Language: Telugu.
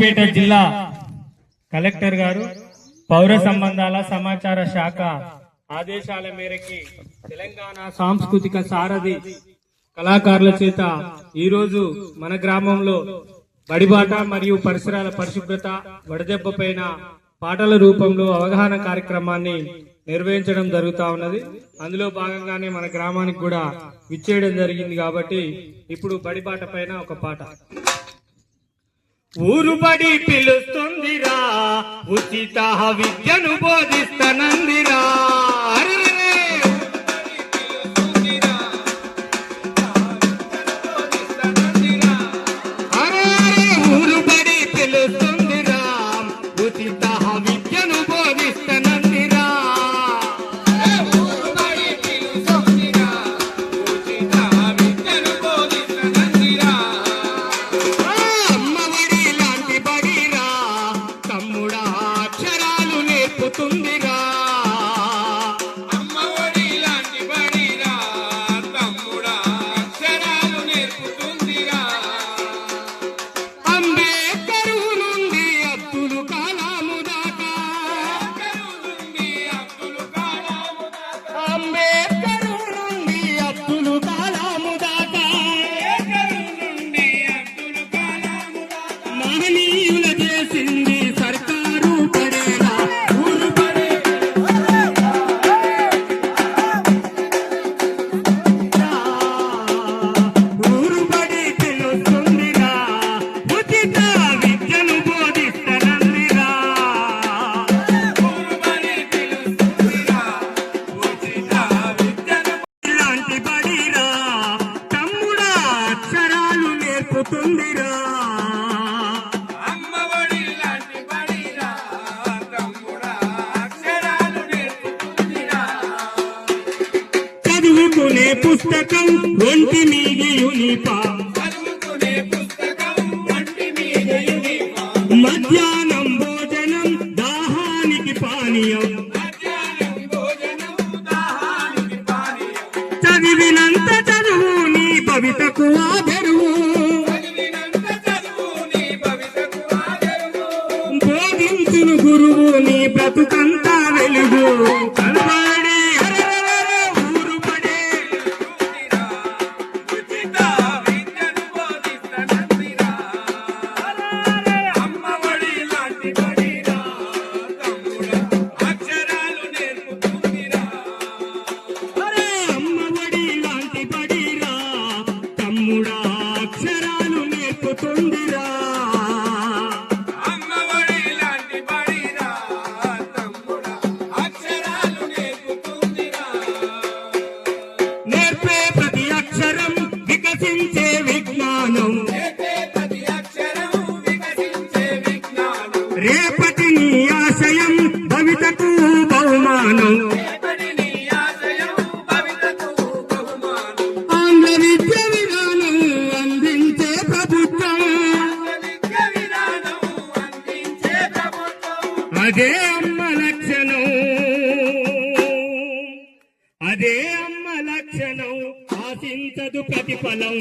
పేట జిల్లా కలెక్టర్ గారు పౌర సంబంధాల సమాచార శాఖ ఆదేశాల మేరకు తెలంగాణ సాంస్కృతిక సారథి కళాకారుల చేత ఈరోజు మన గ్రామంలో బడిబాట మరియు పరిసరాల పరిశుభ్రత వడదెబ్బ పైన పాటల రూపంలో అవగాహన కార్యక్రమాన్ని నిర్వహించడం జరుగుతా ఉన్నది. అందులో భాగంగానే మన గ్రామానికి కూడా విచ్చేయడం జరిగింది. కాబట్టి ఇప్పుడు బడిబాట పైన ఒక పాట. ఊరు బడి పిలుస్తుందిరా, ఉచిత విద్యను బోధిస్తనందిరా. ఊరు బడి పిలుస్తుందిరా, ఉచిత విద్యను బోధిస్తనందిరా. చదువుకునే పుస్తకం ఒంటి మీద యూనిఫామ్, మధ్యాహ్నం భోజనం దాహానికి పానీయం, చదివినంత చదువు నీ భవితకు ఆదరువు, బోధించును గురువు నీ బ్రతుకంతా వెలుగు. అక్షరాలు నేర్పుతుందిరా, అమ్మఒడి లాంటి బడిరా, తమ్ముడా అక్షరాలు నేర్పుతుందిరా. నేర్పే ప్రతి అక్షరం వికసించే విజ్ఞానం, రేపటి నీ ఆశయం భవితకు బహుమానం. అదే అమ్మ లక్షణం, అదే అమ్మ లక్షణం, ఆశించదు ప్రతిఫలం.